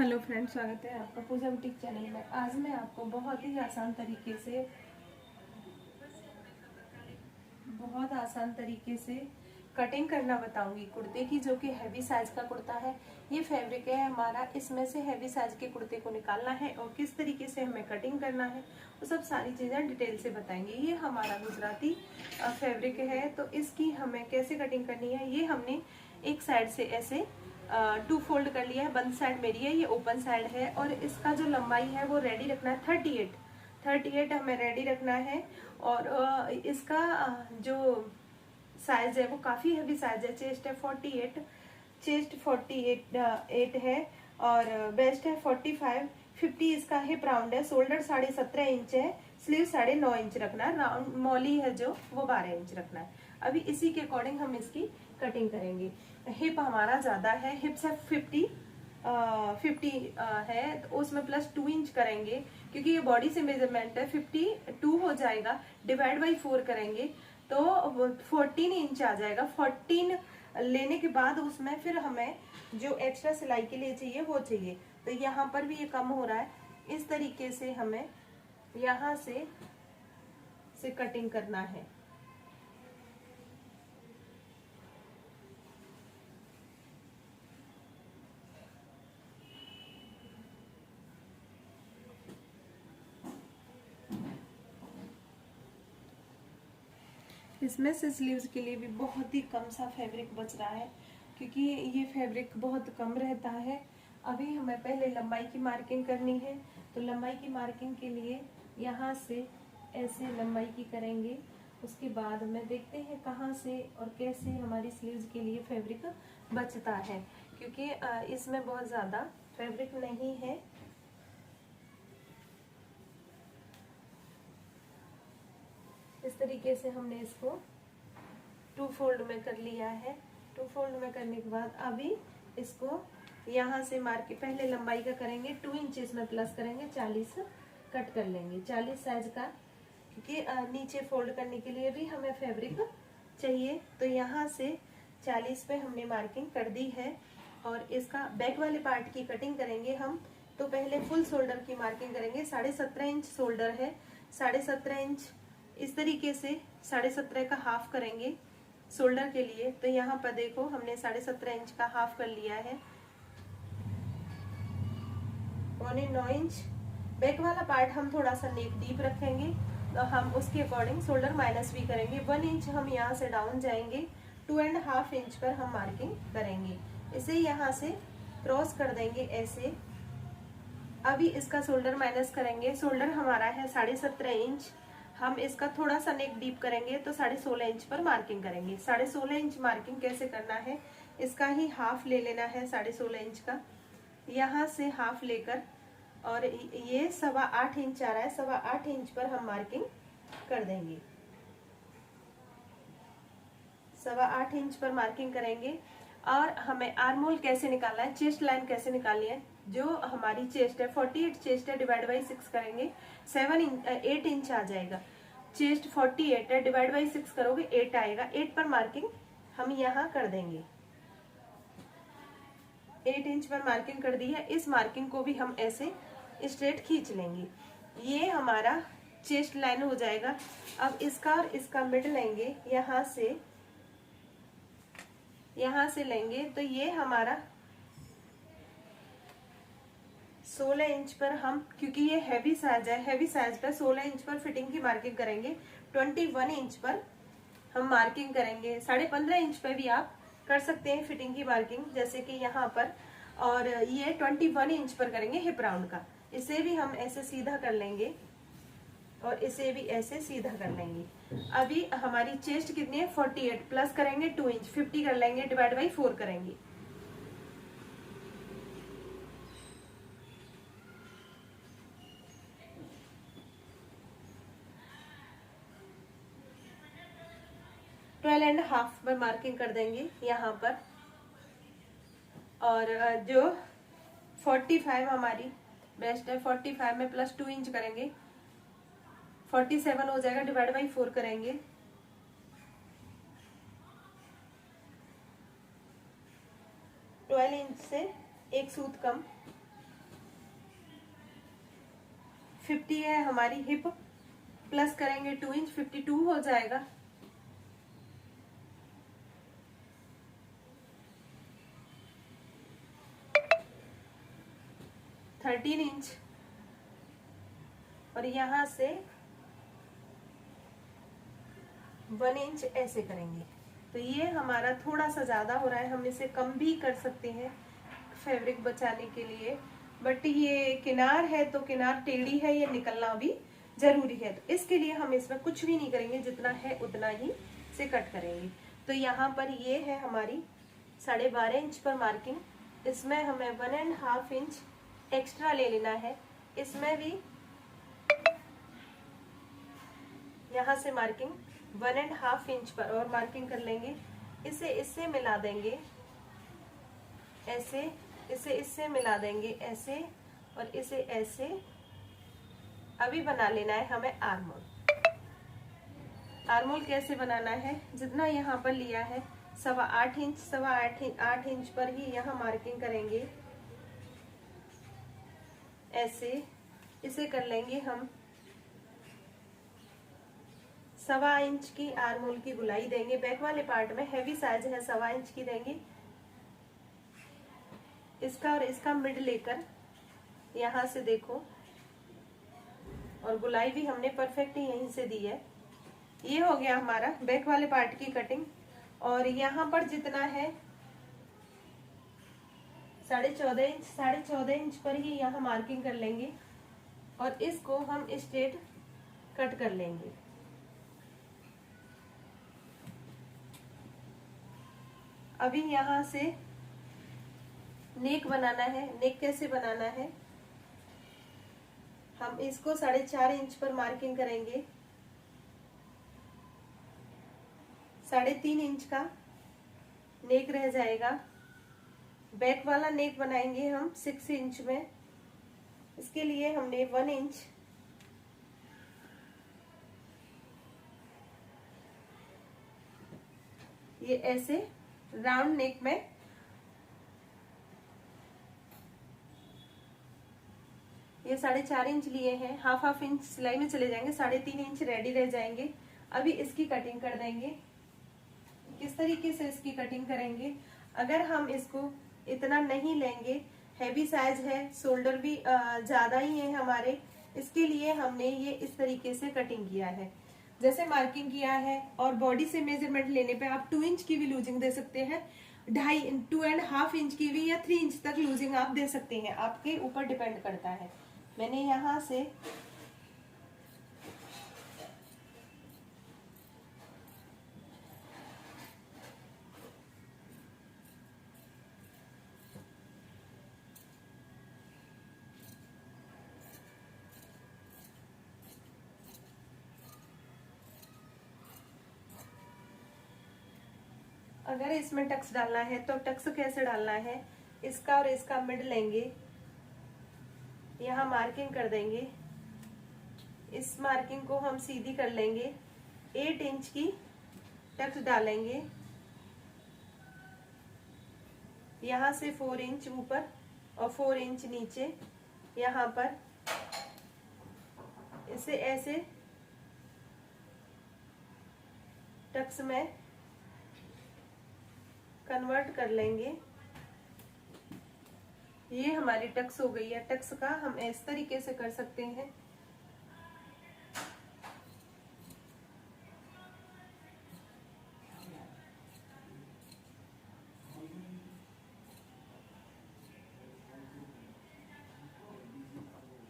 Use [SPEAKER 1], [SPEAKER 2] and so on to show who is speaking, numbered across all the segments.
[SPEAKER 1] Hello friends, स्वागत है आपका पूजा बुटीक चैनल में। आज मैं आपको बहुत ही आसान तरीके से कटिंग करना बताऊंगी कुर्ते की, जो कि हैवी साइज का कुर्ता है। ये फैब्रिक है हमारा, इसमें से हैवी साइज के कुर्ते को निकालना है और किस तरीके से हमें कटिंग करना है वो सब सारी चीजें डिटेल से बताएंगे। ये हमारा गुजराती फैब्रिक है, तो इसकी हमें कैसे कटिंग करनी है, ये हमने एक साइड से ऐसे टू फोल्ड कर लिया है। बंद साइड मेरी है, ये ओपन साइड है। और इसका जो लंबाई है वो रेडी रखना है 38 हमें रेडी रखना है। और इसका जो साइज है वो काफी हैवी साइज है। चेस्ट है 48, चेस्ट 48 है और वेस्ट है 45। 50 इसका हिप राउंड है। शोल्डर 17.5 इंच है। स्लीव 9.5 इंच रखना है। राउंड मौली है जो वो 12 इंच रखना है। अभी इसी के अकॉर्डिंग हम इसकी कटिंग करेंगे। हिप हमारा ज्यादा है, हिप से 50 है, तो उसमें प्लस 2 इंच करेंगे क्योंकि ये बॉडी से मेजरमेंट है। 52 हो जाएगा, डिवाइड बाई 4 करेंगे तो 14 इंच आ जाएगा। 14 लेने के बाद उसमें फिर हमें जो एक्स्ट्रा सिलाई के लिए चाहिए वो चाहिए, तो यहाँ पर भी ये कम हो रहा है। इस तरीके से हमें यहाँ से कटिंग करना है। इसमें से स्लीव्स के लिए भी बहुत ही कम सा फैब्रिक बच रहा है क्योंकि ये फैब्रिक बहुत कम रहता है। अभी हमें पहले लंबाई की मार्किंग करनी है, तो लंबाई की मार्किंग के लिए यहाँ से ऐसे लंबाई की करेंगे। उसके बाद हमें देखते हैं कहाँ से और कैसे हमारी स्लीव्स के लिए फैब्रिक बचता है, क्योंकि इसमें बहुत ज़्यादा फैब्रिक नहीं है। इस तरीके से हमने इसको 2 फोल्ड में कर लिया है। 2 फोल्ड में करने के बाद अभी इसको यहाँ से मार के पहले लंबाई का करेंगे 2 इंच इसमें प्लस करेंगे, 40 कट कर लेंगे, 40 साइज का, क्योंकि नीचे फोल्ड करने के लिए भी हमें फैब्रिक चाहिए। तो यहाँ से 40 पे हमने मार्किंग कर दी है और इसका बैक वाले पार्ट की कटिंग करेंगे हम। तो पहले फुल शोल्डर की मार्किंग करेंगे। 17.5 इंच शोल्डर है, 17.5 इंच इस तरीके से 17.5 का हाफ करेंगे शोल्डर के लिए। तो यहाँ पर देखो हमने 17.5 इंच का हाफ कर लिया है। 9 इंच बैक वाला पार्ट हम थोड़ा सा नेक डीप रखेंगे, तो हम उसके अकॉर्डिंग शोल्डर माइनस भी करेंगे। 1 इंच हम यहाँ से डाउन जाएंगे, 2.5 इंच पर हम मार्किंग करेंगे। इसे यहाँ से क्रॉस कर देंगे ऐसे। अभी इसका शोल्डर माइनस करेंगे। शोल्डर हमारा है 17.5 इंच, हम इसका थोड़ा सा नेक डीप करेंगे तो 16.5 इंच पर मार्किंग करेंगे। 16.5 इंच मार्किंग कैसे करना है, इसका ही हाफ ले लेना है 16.5 इंच का। यहाँ से हाफ लेकर और ये 8.25 इंच आ रहा है, 8.25 इंच पर हम मार्किंग कर देंगे। 8.25 इंच पर मार्किंग करेंगे। और हमें आर्मोल कैसे निकालना है, चेस्ट लाइन कैसे निकालनी है। जो हमारी चेस्ट है 48 चेस्ट है, डिवाइड बाई 6 करेंगे 8 इंच आ जाएगा। चेस्ट 48 है, डिवाइड बाई 6 करोगे 8 आएगा। 8 पर मार्किंग हम यहाँ कर देंगे। 8 इंच पर मार्किंग कर दी है। इस मार्किंग को भी हम ऐसे स्ट्रेट खींच लेंगे। ये हमारा चेस्ट लाइन हो जाएगा। अब इसका और इसका मिड लेंगे, यहाँ से लेंगे, तो ये हमारा 16 इंच पर हम, क्योंकि ये हैवी साइज है, हैवी साइज पर 16 इंच पर फिटिंग की मार्किंग करेंगे। 21 इंच पर हम मार्किंग करेंगे। 15.5 इंच पर भी आप कर सकते हैं फिटिंग की मार्किंग, जैसे कि यहाँ पर। और ये 21 इंच पर करेंगे हिप राउंड का। इसे भी हम ऐसे सीधा कर लेंगे और इसे भी ऐसे सीधा कर लेंगे। अभी हमारी चेस्ट कितनी है 48, प्लस करेंगे 2 इंच, 50 कर लेंगे, डिवाइड बाई 4 करेंगे। ट्वेल्व एंड हाफ में मार्किंग कर देंगे यहाँ पर। और जो 45 हमारी बेस्ट है, 45 में प्लस 2 इंच करेंगे, 47 हो जाएगा, डिवाइड बाई 4 करेंगे। 12 इंच से एक सूत कम, 50 है हमारी हिप, प्लस करेंगे 2 इंच, 52 हो जाएगा। 13 इंच, और यहां से 1 इंच ऐसे करेंगे। तो ये हमारा थोड़ा सा ज्यादा हो रहा है, हम इसे कम भी कर सकते हैं फैब्रिक बचाने के लिए, बट ये किनार है तो किनार टेढ़ी है, ये निकलना भी जरूरी है, तो इसके लिए हम इसमें कुछ भी नहीं करेंगे, जितना है उतना ही से कट करेंगे। तो यहाँ पर ये है हमारी 12.5 इंच पर मार्किंग, इसमें हमें 1.5 इंच एक्स्ट्रा ले लेना है। इसमें भी यहाँ से मार्किंग 1.5 इंच पर और मार्किंग कर लेंगे। इसे इससे मिला देंगे ऐसे, इसे इससे मिला देंगे ऐसे, और इसे ऐसे। अभी बना लेना है हमें आर्मोल। आर्मोल कैसे बनाना है, जितना यहाँ पर लिया है 8.25 इंच, 8 इंच पर ही यहाँ मार्किंग करेंगे ऐसे। इसे कर लेंगे हम 1.25 इंच की आर्मोल की गुलाई देंगे। बैक वाले पार्ट में हैवी साइज है, 1.25 इंच की देंगे। इसका और इसका मिड लेकर यहाँ से देखो, और गुलाई भी हमने परफेक्ट यहीं से दी है। ये हो गया हमारा बैक वाले पार्ट की कटिंग। और यहाँ पर जितना है 14.5 इंच, 14.5 इंच पर ही यहाँ मार्किंग कर लेंगे, और इसको हम स्ट्रेट कट कर लेंगे। अभी यहाँ से नेक बनाना है। नेक कैसे बनाना है, हम इसको 4.5 इंच पर मार्किंग करेंगे। 3.5 इंच का नेक रह जाएगा। बैक वाला नेक बनाएंगे हम 6 इंच में। इसके लिए हमने 1 इंच ये ऐसे राउंड नेक में ये 4.5 इंच लिए हैं। हाफ इंच सिलाई में चले जाएंगे, 3.5 इंच रेडी रह जाएंगे। अभी इसकी कटिंग कर देंगे। किस तरीके से इसकी कटिंग करेंगे, अगर हम इसको इतना नहीं लेंगे, हैवी साइज है, शोल्डर भी ज्यादा ही है हमारे, इसके लिए हमने ये इस तरीके से कटिंग किया है जैसे मार्किंग किया है। और बॉडी से मेजरमेंट लेने पे आप 2 इंच की भी लूजिंग दे सकते हैं, 2.5 इंच की भी, या 3 इंच तक लूजिंग आप दे सकते हैं, आपके ऊपर डिपेंड करता है। मैंने यहाँ से अगर इसमें टक्स डालना है तो टक्स कैसे डालना है, इसका और इसका मिड लेंगे, यहाँ मार्किंग कर देंगे। इस मार्किंग को हम सीधी कर लेंगे। 8 इंच की टक्स डालेंगे, यहाँ से 4 इंच ऊपर और 4 इंच नीचे। यहाँ पर इसे ऐसे टक्स में कन्वर्ट कर लेंगे। ये हमारी टक्स हो गई है। टक्स का हम इस तरीके से कर सकते हैं।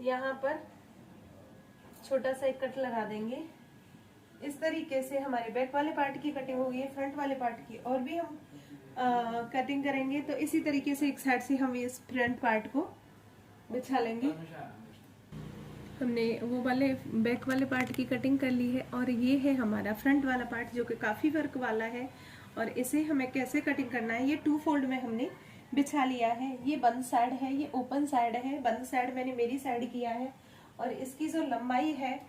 [SPEAKER 1] यहाँ पर छोटा सा एक कट लगा देंगे। इस तरीके से हमारे बैक वाले पार्ट की कटिंग हो गई है। फ्रंट वाले पार्ट की और भी हम कटिंग करेंगे, तो इसी तरीके से एक साइड से हम इस फ्रंट पार्ट को बिछा लेंगे। हमने वो वाले बैक वाले पार्ट की कटिंग कर ली है, और ये है हमारा फ्रंट वाला पार्ट जो कि काफी वर्क वाला है। और इसे हमें कैसे कटिंग करना है, ये 2 फोल्ड में हमने बिछा लिया है। ये बंद साइड है, ये ओपन साइड है। बंद साइड मैंने मेरी साइड किया है, और इसकी जो लंबाई है,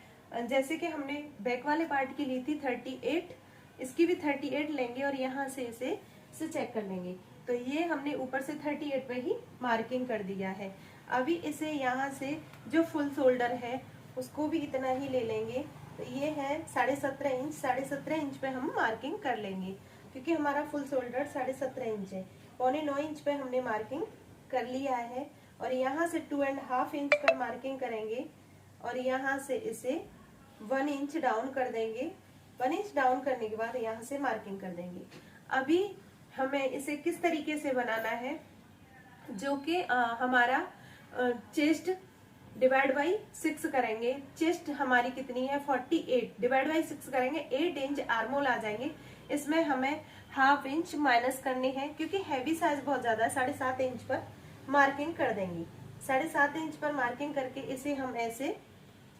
[SPEAKER 1] जैसे कि हमने बैक वाले पार्ट की ली थी 38, इसकी भी 38 लेंगे, और यहाँ से इसे चेक कर लेंगे। तो ये हमने ऊपर से 38 पे ही मार्किंग कर दिया है। अभी इसे यहाँ से जो फुल शोल्डर है उसको भी इतना ही ले लेंगे। तो ये है 17.5 इंच, 17.5 इंच पे हम मार्किंग कर लेंगे क्योंकि हमारा फुल शोल्डर 17.5 इंच है। 8.25 इंच पे हमने मार्किंग कर लिया है और यहाँ से 2.5 इंच पर मार्किंग करेंगे और यहाँ से इसे 1 इंच डाउन कर देंगे। 1 इंच डाउन करने के बाद यहाँ से मार्किंग कर देंगे। अभी हमें इसे किस तरीके से बनाना है, जो कि हमारा चेस्ट डिवाइड बाई 6 करेंगे। चेस्ट हमारी कितनी है 48, डिवाइड बाई 6 करेंगे 8 इंच आर्मोल आ जाएंगे। इसमें हमें ½ इंच माइनस करनी है क्योंकि हैवी साइज बहुत ज्यादा है। 7.5 इंच पर मार्किंग कर देंगे। 7.5 इंच पर मार्किंग करके इसे हम ऐसे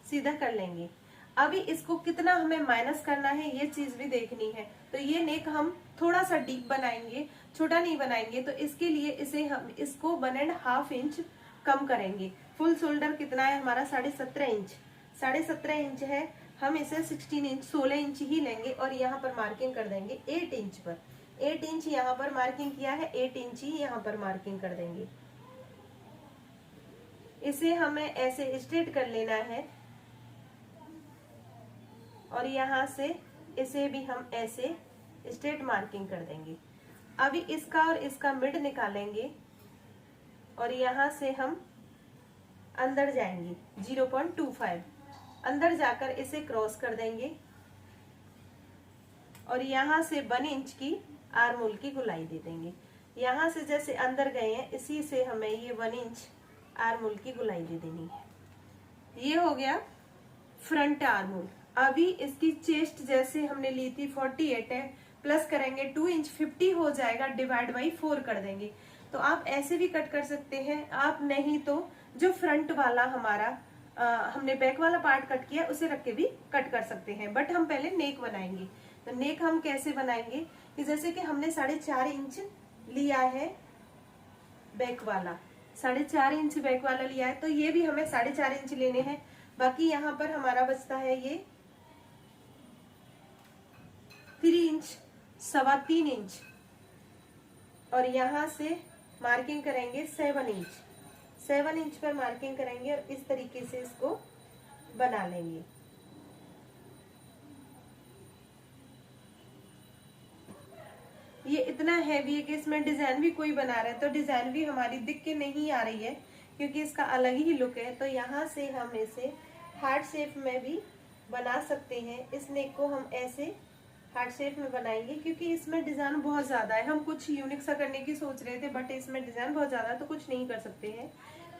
[SPEAKER 1] सीधा कर लेंगे। अभी इसको कितना हमें माइनस करना है ये चीज भी देखनी है। तो ये नेक हम थोड़ा सा डीप बनाएंगे, छोटा नहीं बनाएंगे। तो इसके लिए इसे हम इसको 1.5 इंच कम करेंगे। फुल शोल्डर कितना है हमारा 17.5 इंच, 17.5 इंच है। हम इसे 16 इंच 16 इंच ही लेंगे और यहाँ पर मार्किंग कर देंगे 8 इंच पर। 8 इंच यहाँ पर मार्किंग किया है, 8 इंच ही यहाँ पर मार्किंग कर देंगे। इसे हमें ऐसे स्ट्रेट कर लेना है और यहाँ से इसे भी हम ऐसे स्ट्रेट मार्किंग कर देंगे। अभी इसका और इसका मिड निकालेंगे और यहाँ से हम अंदर जाएंगे 0.25, अंदर जाकर इसे क्रॉस कर देंगे और यहाँ से 1 इंच की आर्मोल की गुलाई दे देंगे। यहाँ से जैसे अंदर गए हैं इसी से हमें ये 1 इंच आर्मोल की गुलाई दे देनी है। ये हो गया फ्रंट आर्मोल। अभी इसकी चेस्ट जैसे हमने ली थी 48 है, प्लस करेंगे 2 इंच 50 हो जाएगा, डिवाइड बाई 4 कर देंगे। तो आप ऐसे भी कट कर सकते हैं, आप नहीं तो जो फ्रंट वाला हमारा हमने बैक वाला पार्ट कट किया उसे रख के भी कट कर सकते हैं। बट हम पहले नेक बनाएंगे। तो नेक हम कैसे बनाएंगे कि जैसे कि हमने 4.5 इंच लिया है बैक वाला, 4.5 इंच बैक वाला लिया है, तो ये भी हमें 4.5 इंच लेने हैं। बाकी यहाँ पर हमारा बचता है ये 3 इंच, 3.25 इंच और यहाँ से मार्किंग करेंगे 7 इंच। 7 इंच पर मार्किंग करेंगे और इस तरीके से इसको बना लेंगे। ये इतना हैवी है कि इसमें डिजाइन भी कोई बना रहा है तो डिजाइन भी हमारी दिख के नहीं आ रही है क्योंकि इसका अलग ही लुक है। तो यहाँ से हम इसे हार्ट शेप में भी बना सकते हैं। इस नेक को हम ऐसे हार्ट शेप में बनाएंगे क्योंकि इसमें डिजाइन बहुत ज्यादा है। हम कुछ यूनिक सा करने की सोच रहे थे बट इसमें डिजाइन बहुत ज्यादा है तो कुछ नहीं कर सकते हैं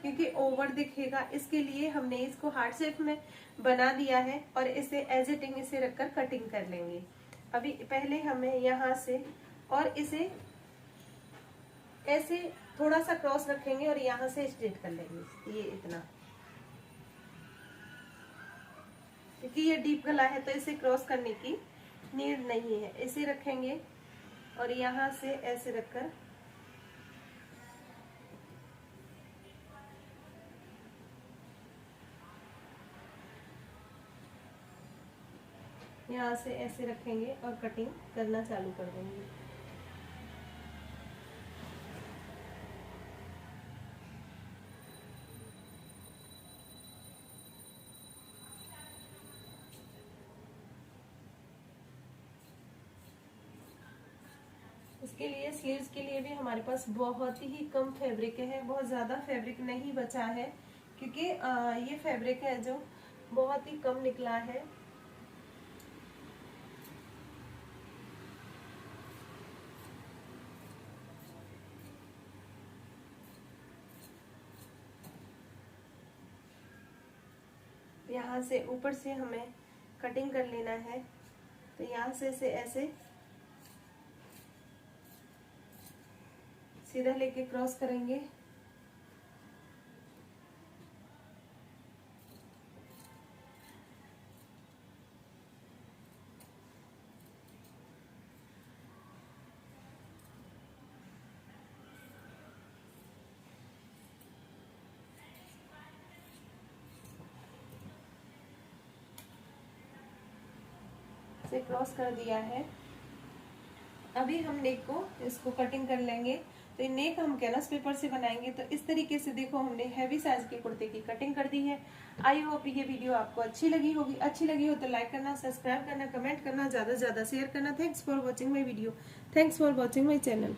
[SPEAKER 1] क्योंकि ओवर दिखेगा। इसके लिए हमने इसको हार्ट शेप में बना दिया है और इसे एज इटिंग इसे रखकर कटिंग कर लेंगे। अभी पहले हमें यहाँ से और इसे ऐसे थोड़ा सा क्रॉस रखेंगे और यहाँ से स्ट्रेट कर लेंगे। ये इतना, क्योंकि ये डीप गला है तो इसे क्रॉस करने की नीड नहीं है। इसे रखेंगे और यहाँ से ऐसे रखकर यहाँ से ऐसे रखेंगे और कटिंग करना चालू कर देंगे। इसके लिए स्लीव्स के लिए भी हमारे पास बहुत ही कम फैब्रिक है, बहुत ज्यादा फैब्रिक नहीं बचा है क्योंकि ये फैब्रिक है जो बहुत ही कम निकला है। यहाँ से ऊपर से हमें कटिंग कर लेना है। तो यहाँ से इसे ऐसे सीधा लेके क्रॉस करेंगे से क्रॉस कर दिया है। अभी हम नेक को इसको कटिंग कर लेंगे तो नेक हम कैनवस पेपर से बनाएंगे। तो इस तरीके से देखो हमने हैवी साइज के कुर्ते की कटिंग कर दी है। आई होप ये वीडियो आपको अच्छी लगी होगी। अच्छी लगी हो तो लाइक करना, सब्सक्राइब करना, कमेंट करना, ज्यादा से ज्यादा शेयर करना। Thanks for watching my video, thanks for watching my channel.